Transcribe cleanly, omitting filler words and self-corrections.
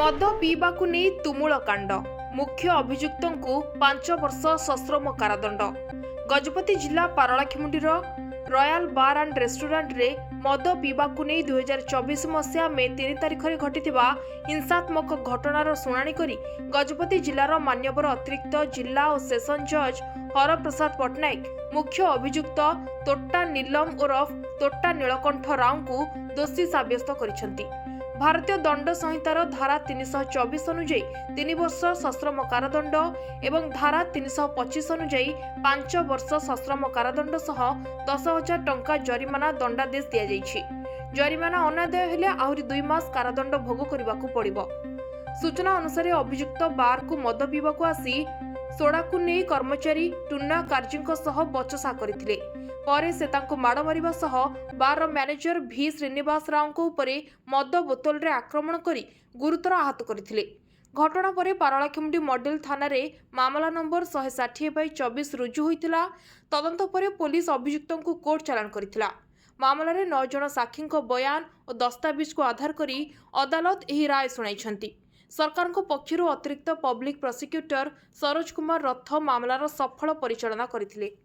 मद पीवाकु नहीं तुमुल कांड मुख्य अभियुक्तଙ୍କୁ 5 वर्ष सश्रम कारादंड। गजपति जिला पारलाखेमुंडीर रॉयल बार एंड रेस्टोरेंट रे मद पीवाकु नहीं 2024 मसीहा मे 3 तारिख रे घटिथिबा हिंसात्मक घटनार शुणाणी करी गजपति जिलार मान्यवर अतिरिक्त जिला और सेशन जज हरप्रसाद पट्टनायक मुख्य अभियुक्त तोट्टा नीलम उर्फ तोट्टा नीलकंठ राव को दोषी साब्यस्त करिसेंती। भारतीय दंड संहितार धारा 324 अनुଯାୟୀ 3 वर्ष सश्रम कारादंड एवं धारा 325 अनुଯାୟୀ 5 वर्ष सश्रम कारादंड सह 10,000 टंका जरिमाना दंडादेश दिया जायछि। जरिमाना अनादाय हेले आहुरी 2 मास कारादंड भोग करबाकू पड़िबो। सूचना अनुसार अभियुक्त बार को मद पीवाकू आसी सोडाकू नै कर्मचारी टुन्ना कार्जींको सह बचसा करथिले। परे से तांको माड़ मारिबा सह बार मैनेजर भी श्रीनिवास राव को उपरे मद बोतल रे आक्रमण करी गुरुतर आहत करथिले। घटना परे पारलाखेमुंडी मॉडल थाना रे मामला नंबर 160/24 रुजु होइतिला। तदंत परे पुलिस अभियुक्तों को कोर्ट चालान करितिला। मामला रे 9 जन साक्षींको बयान और दस्तावेज को आधार करी अदालत एही राय सुनाइछंती। सरकार को पक्षरु अतिरिक्त पब्लिक प्रोसिक्यूटर सरोज कुमार रथ मामलार सफल परिचालना करथिले।